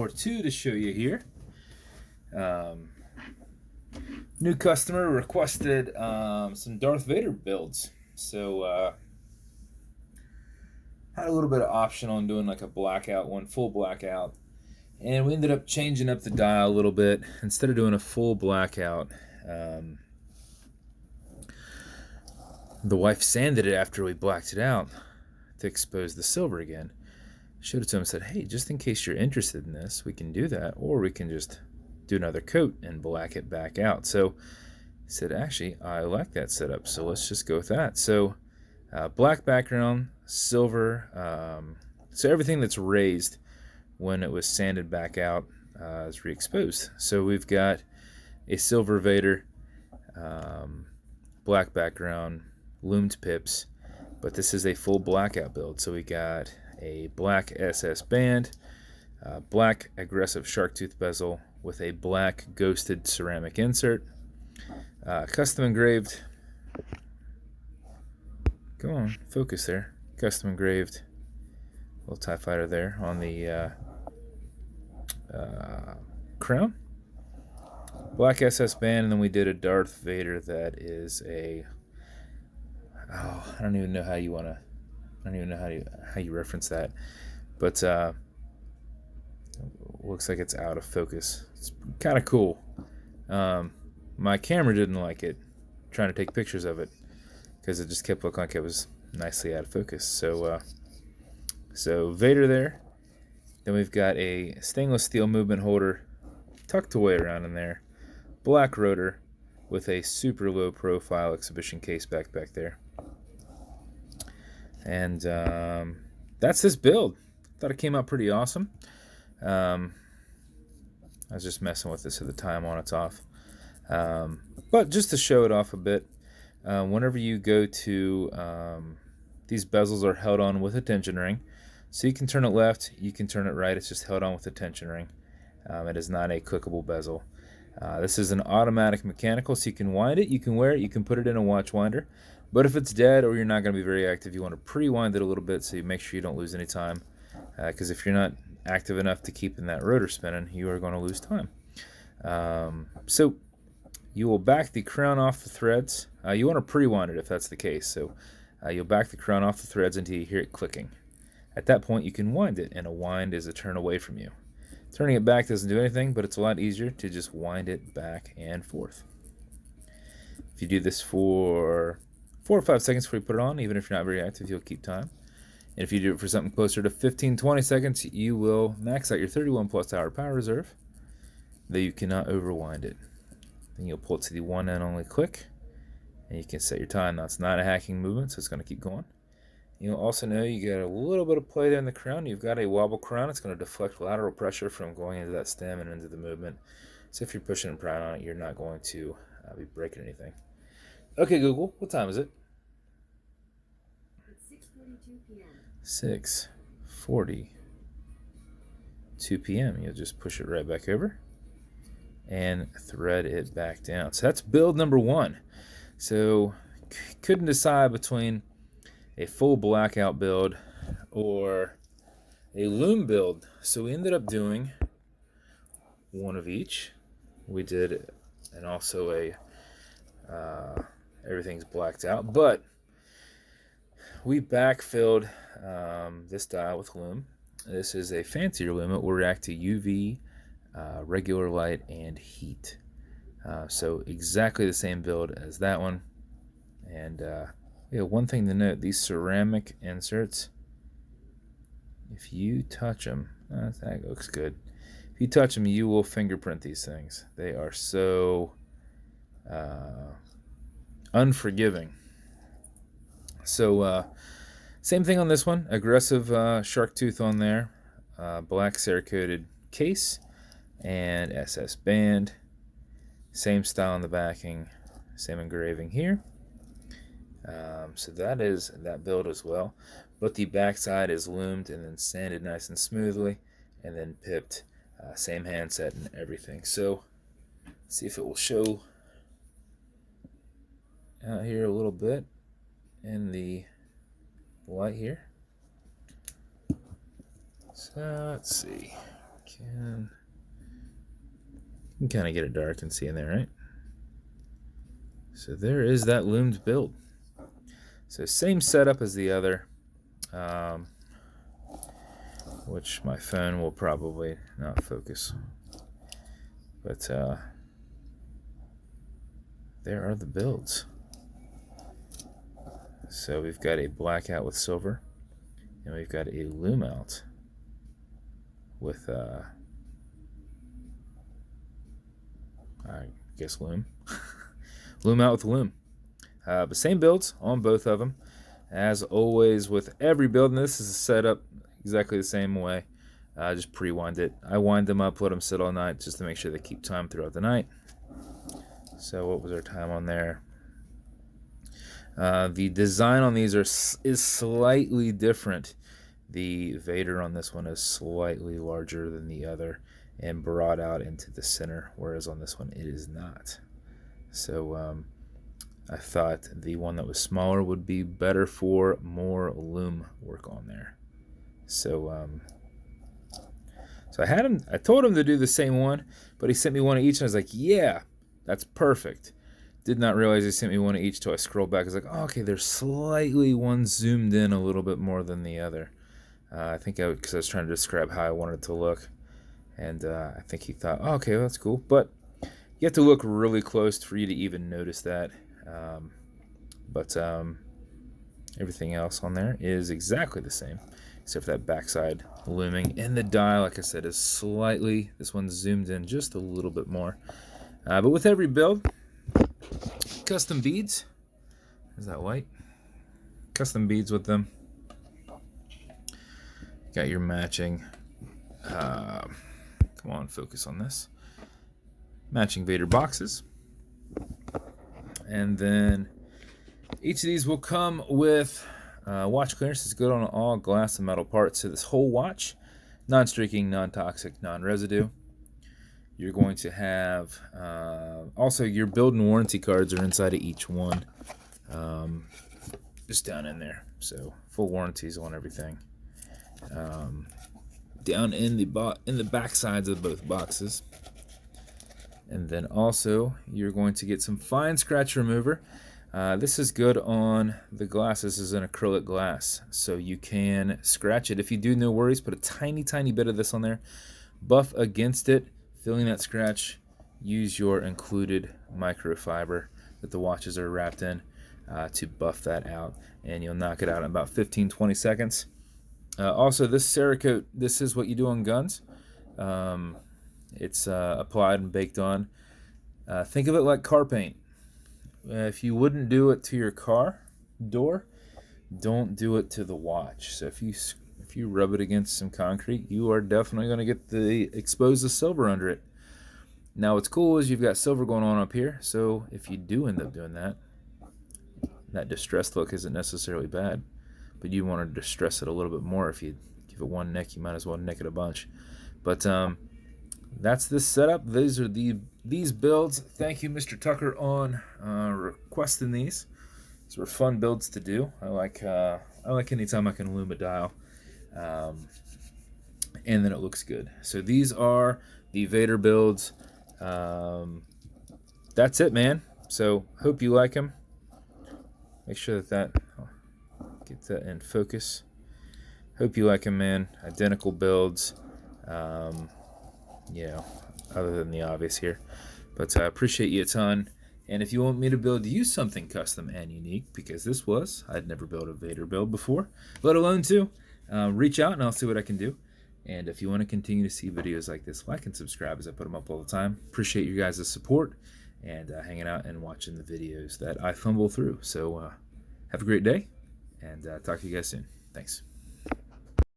or two to show you here. New customer requested some Darth Vader builds, so had a little bit of option on doing like a blackout one, full blackout, and we ended up changing up the dial a little bit. Instead of doing a full blackout, the wife sanded it after we blacked it out to expose the silver again. Showed it to him and said, hey, just in case you're interested in this, we can do that, or we can just do another coat and black it back out. So he said, actually, I like that setup, so let's just go with that. So black background, silver, so everything that's raised when it was sanded back out is re-exposed. So we've got a silver Vader, black background, loomed pips, but this is a full blackout build. So we got a black SS band, black aggressive shark tooth bezel with a black ghosted ceramic insert, custom engraved, go on, focus there, custom engraved little TIE fighter there on the crown, black SS band, and then we did a Darth Vader that is a, I don't even know how you want to, I don't even know how you reference that, but looks like it's out of focus. It's kind of cool. My camera didn't like it, trying to take pictures of it, because it just kept looking like it was nicely out of focus. So Vader there. Then we've got a stainless steel movement holder tucked away around in there, black rotor with a super low profile exhibition case back there. And that's this build. Thought it came out pretty awesome. I was just messing with this at the time on its off. But just to show it off a bit, whenever you go to, these bezels are held on with a tension ring. So you can turn it left, you can turn it right. It's just held on with a tension ring. It is not a clickable bezel. This is an automatic mechanical, so you can wind it, you can wear it, you can put it in a watch winder. But if it's dead or you're not going to be very active, you want to pre-wind it a little bit so you make sure you don't lose any time. Because if you're not active enough to keeping that rotor spinning, you are going to lose time. So you will back the crown off the threads. You want to pre-wind it if that's the case. So you'll back the crown off the threads until you hear it clicking. At that point, you can wind it, and a wind is a turn away from you. Turning it back doesn't do anything, but it's a lot easier to just wind it back and forth. If you do this for 4 or 5 seconds before you put it on, even if you're not very active, you'll keep time. And if you do it for something closer to 15-20 seconds, you will max out your 31 plus hour power reserve, though you cannot overwind it. Then you'll pull it to the one and only click, and you can set your time. Now, it's not a hacking movement, so it's going to keep going. You'll also know you got a little bit of play there in the crown. You've got a wobble crown. It's going to deflect lateral pressure from going into that stem and into the movement. So if you're pushing and prying on it, you're not going to be breaking anything. Okay, Google, what time is it? It's 6:42 p.m. 6:42 p.m. You'll just push it right back over and thread it back down. So that's build number one. So couldn't decide between a full blackout build or a loom build. So we ended up doing one of each. We did, and also a everything's blacked out, but we backfilled this dial with loom. This is a fancier loom. It will react to UV, regular light, and heat. So exactly the same build as that one. And one thing to note, these ceramic inserts, if you touch them, that looks good. If you touch them, you will fingerprint these things. They are so unforgiving. So same thing on this one, aggressive shark tooth on there, black cerakoted case, and SS band. Same style on the backing, same engraving here. So that is that build as well, but the backside is loomed and then sanded nice and smoothly, and then pipped, same handset and everything. So let's see if it will show out here a little bit in the light here. So let's see. can kind of get it dark and see in there, right? So there is that loomed build. So same setup as the other, which my phone will probably not focus. But there are the builds. So we've got a blackout with silver, and we've got a lume out with, I guess lume. Lume out with lume. But same builds on both of them. As always with every build, and this is set up exactly the same way. Just pre-wind it. I wind them up, let them sit all night just to make sure they keep time throughout the night. So what was our time on there? The design on these is slightly different. The Vader on this one is slightly larger than the other and brought out into the center, whereas on this one it is not. So I thought the one that was smaller would be better for more lume work on there. So I told him to do the same one, but he sent me one of each, and I was like, yeah, that's perfect. Did not realize he sent me one of each till I scrolled back. I was like, oh, okay, there's slightly one zoomed in a little bit more than the other. I think because I was trying to describe how I wanted it to look. And I think he thought, oh, okay, well, that's cool. But you have to look really close for you to even notice that. But everything else on there is exactly the same, except for that backside looming. And the dial, like I said, is slightly, this one's zoomed in just a little bit more. But with every build, custom beads. Is that white? Custom beads with them. Got your matching. Come on, focus on this. Matching Vader boxes. And then each of these will come with watch clearance. It's good on all glass and metal parts. So this whole watch, non-streaking, non-toxic, non-residue. You're going to have also your build and warranty cards are inside of each one, just down in there. So full warranties on everything. Down in the back sides of both boxes. And then also you're going to get some fine scratch remover. This is good on the glass. This is an acrylic glass, so you can scratch it. If you do, no worries. Put a tiny bit of this on there. Buff against it. Filling that scratch, use your included microfiber that the watches are wrapped in to buff that out, and you'll knock it out in about 15-20 seconds. Also, this Cerakote, this is what you do on guns. It's applied and baked on. Think of it like car paint. If you wouldn't do it to your car door, don't do it to the watch. So if you rub it against some concrete, you are definitely going to get the exposed silver under it. Now what's cool is you've got silver going on up here, so if you do end up doing that, that distressed look isn't necessarily bad, but you want to distress it a little bit more. If you give it one nick, you might as well nick it a bunch. But that's this setup. These are these builds. Thank you, Mr. Tucker, on requesting these. These were fun builds to do. I like anytime I can lume a dial. And then it looks good. So these are the Vader builds. That's it, man. So hope you like them. Make sure that get that in focus. Hope you like them, man. Identical builds. You know, other than the obvious here. But I appreciate you a ton. And if you want me to build you something custom and unique, because I'd never built a Vader build before, let alone two, reach out and I'll see what I can do. And if you want to continue to see videos like this, like and subscribe as I put them up all the time. Appreciate you guys' support and hanging out and watching the videos that I fumble through. So have a great day, and talk to you guys soon. Thanks.